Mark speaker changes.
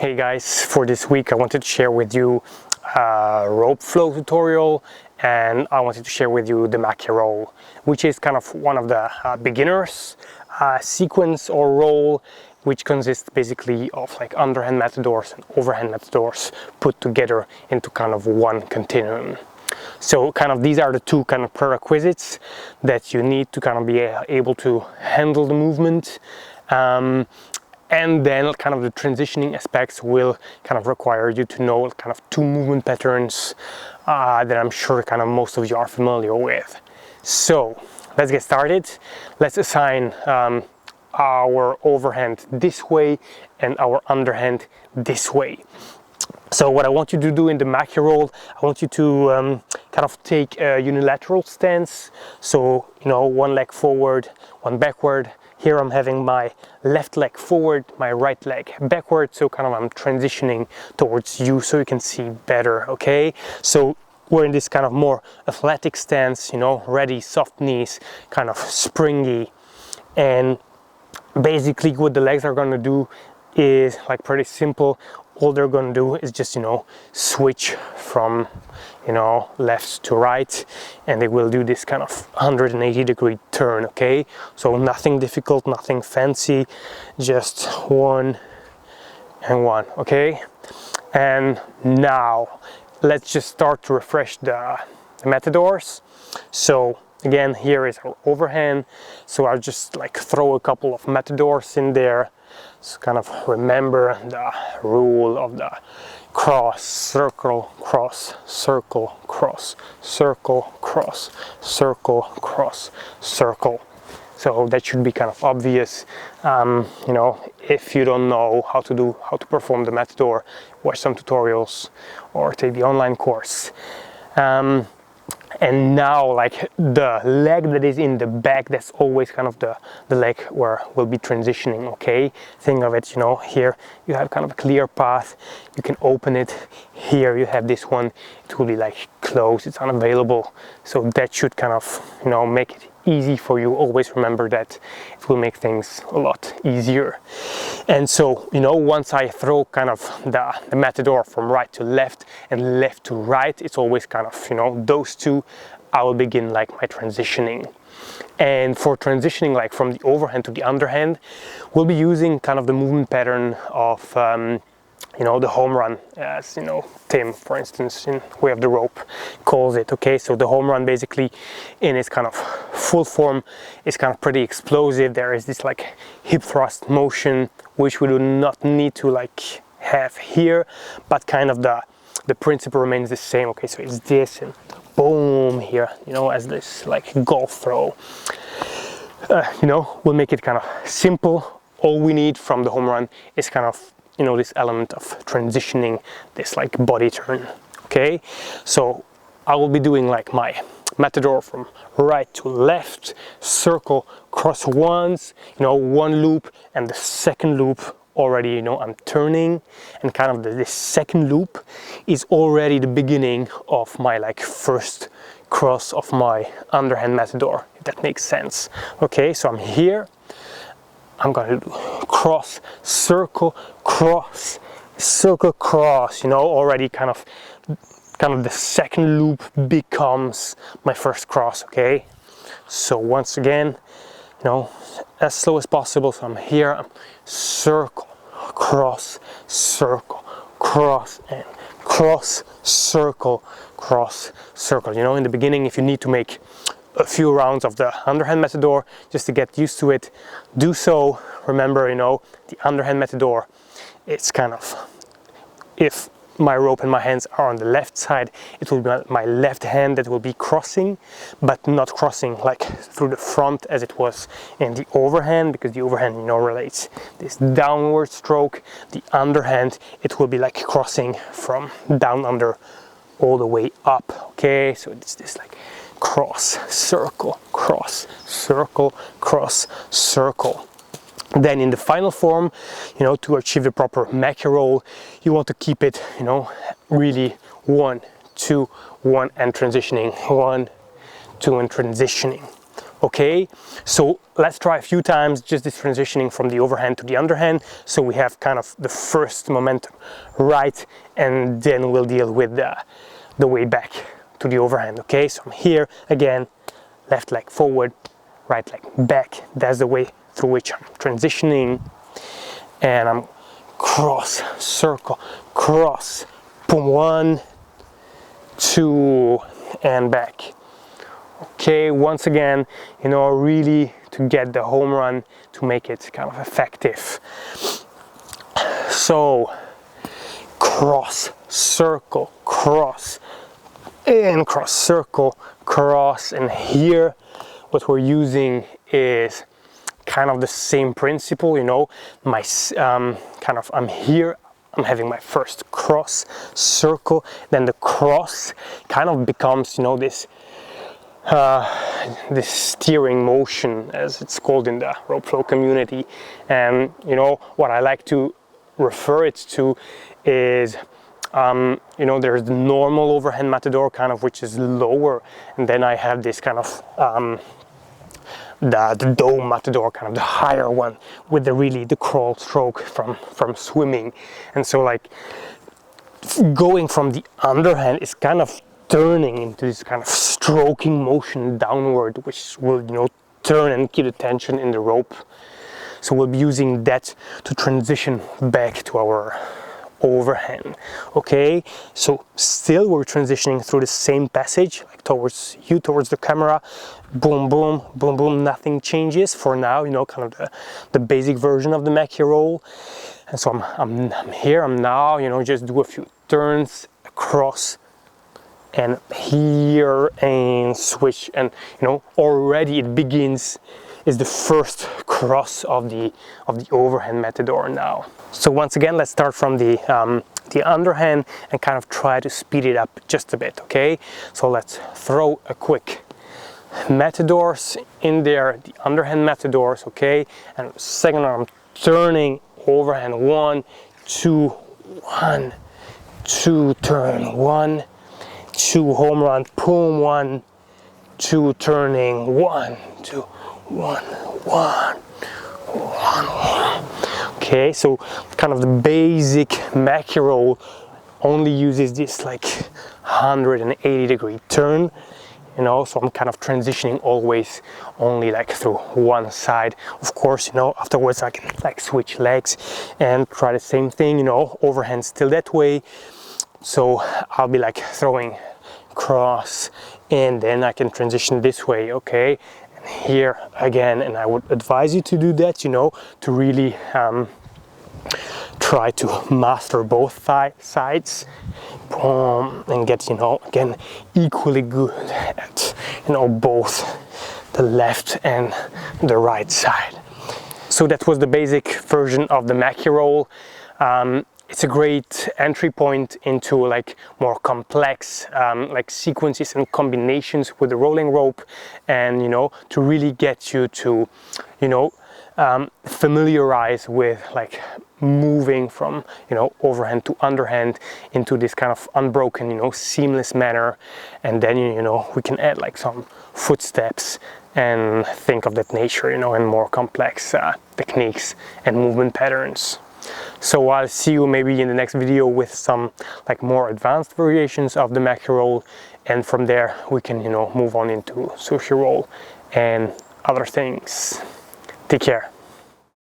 Speaker 1: Hey guys, for this week I wanted to share with you a rope flow tutorial, and I wanted to share with you the Maki roll, which is kind of one of the beginners sequence or roll, which consists basically of like underhand matadors and overhand matadors put together into kind of one continuum. So kind of these are the two kind of prerequisites that you need to kind of be able to handle the movement. And then kind of the transitioning aspects will kind of require you to know kind of two movement patterns that I'm sure kind of most of you are familiar with. So let's get started. Let's assign our overhand this way and our underhand this way. So what I want you to do in the Maki roll, I want you to kind of take a unilateral stance. So, you know, one leg forward, one backward. Here I'm having my left leg forward, my right leg backward. So kind of I'm transitioning towards you so you can see better, okay? So we're in this kind of more athletic stance, you know, ready, soft knees, kind of springy. And basically what the legs are gonna do is like pretty simple. All they're gonna do is just, you know, switch from, you know, left to right, and they will do this kind of 180-degree turn, okay? So nothing difficult, nothing fancy, just one and one, okay? And now let's just start to refresh the matadors. So again, here is our overhand, so I'll just like throw a couple of matadors in there. So kind of remember the rule of the cross, circle, cross, circle, cross, circle, cross, circle, cross, circle. So that should be kind of obvious. You know, if you don't know how to perform the Matador, watch some tutorials or take the online course. And now like the leg that is in the back, that's always kind of the leg where we'll be transitioning, okay? Think of it, you know, here you have kind of a clear path, you can open it. Here you have this one, it will be like closed, it's unavailable. So that should kind of, you know, make it easy for you. Always remember that it will make things a lot easier. And so, you know, once I throw kind of the matador from right to left and left to right, it's always kind of, you know, those two, I will begin like my transitioning. And for transitioning like from the overhand to the underhand, we'll be using kind of the movement pattern of you know, the Homerun, as you know, Tim, for instance, in We Have the Rope, calls it, okay? So the Homerun basically in its kind of full form is kind of pretty explosive. There is this like hip thrust motion, which we do not need to like have here, but kind of the principle remains the same, okay? So it's this and boom here, you know, as this like golf throw. You know, we'll make it kind of simple. All we need from the Homerun is kind of, you know, this element of transitioning, this like body turn, okay? So I will be doing like my matador from right to left, circle, cross once, you know, one loop, and the second loop already, you know, I'm turning, and kind of this second loop is already the beginning of my like first cross of my underhand matador, if that makes sense. Okay, so I'm here, I'm going to do cross, circle, cross, circle, cross, you know, already kind of the second loop becomes my first cross, okay? So once again, you know, as slow as possible. So I'm here, I'm circle, cross, circle, cross, and cross, circle, cross, circle. You know, in the beginning, if you need to make a few rounds of the underhand matador just to get used to it, do so. Remember, you know, the underhand matador, it's kind of, if my rope and my hands are on the left side, it will be my left hand that will be crossing, but not crossing like through the front as it was in the overhand, because the overhand, you know, relates this downward stroke. The underhand, it will be like crossing from down under all the way up, okay? So it's this like cross, circle, cross, circle, cross, circle. Then in the final form, you know, to achieve the proper Maki roll, you want to keep it, you know, really 1, 2, 1 and transitioning, 1, 2 and transitioning. Okay, so let's try a few times just this transitioning from the overhand to the underhand, so we have kind of the first momentum right, and then we'll deal with the way back to the overhand. Okay, so I'm here again, left leg forward, right leg back. That's the way through which I'm transitioning, and I'm cross, circle, cross, boom, 1, 2, and back. Okay, once again, you know, really to get the home run, to make it kind of effective. So cross, circle, cross, and cross, circle, cross. And here what we're using is kind of the same principle, you know, my kind of, I'm here, I'm having my first cross, circle, then the cross kind of becomes, you know, this steering motion, as it's called in the rope flow community. And you know what I like to refer it to is you know, there's the normal overhand Matador kind of, which is lower, and then I have this kind of the dome Matador, kind of the higher one, with the crawl stroke from swimming. And so like going from the underhand is kind of turning into this kind of stroking motion downward, which will, you know, turn and keep the tension in the rope. So we'll be using that to transition back to our overhand. Okay, so still we're transitioning through the same passage, like towards you, towards the camera. Boom, boom, boom, boom, nothing changes for now, you know, kind of the basic version of the Maki roll. And so I'm here, I'm now, you know, just do a few turns across and here and switch, and you know, already it begins, is the first cross of the overhand Matador now. So once again, let's start from the underhand and kind of try to speed it up just a bit. Okay, so let's throw a quick Matadors in there, the underhand Matadors. Okay, and second arm turning, overhand, 1, 2, 1, 2, turn, 1, 2, home run, boom, 1, 2, turning, 1, 2, 1, 1, 1. Okay, so kind of the basic Maki roll only uses this like 180-degree turn, you know, so I'm kind of transitioning always only like through one side. Of course, you know, afterwards I can like switch legs and try the same thing, you know, overhand still that way. So I'll be like throwing cross, and then I can transition this way. Okay, and here again, and I would advise you to do that, you know, to really try to master both sides, boom, and get, you know, again, equally good at, you know, both the left and the right side. So that was the basic version of the Maki roll. It's a great entry point into like more complex like sequences and combinations with the rolling rope, and you know, to really get you to, you know, familiarize with like moving from, you know, overhand to underhand into this kind of unbroken, you know, seamless manner. And then, you know, we can add like some footsteps and think of that nature, you know, and more complex techniques and movement patterns. So I'll see you maybe in the next video with some like more advanced variations of the Maki roll, and from there we can, you know, move on into sushi roll and other things. Take care.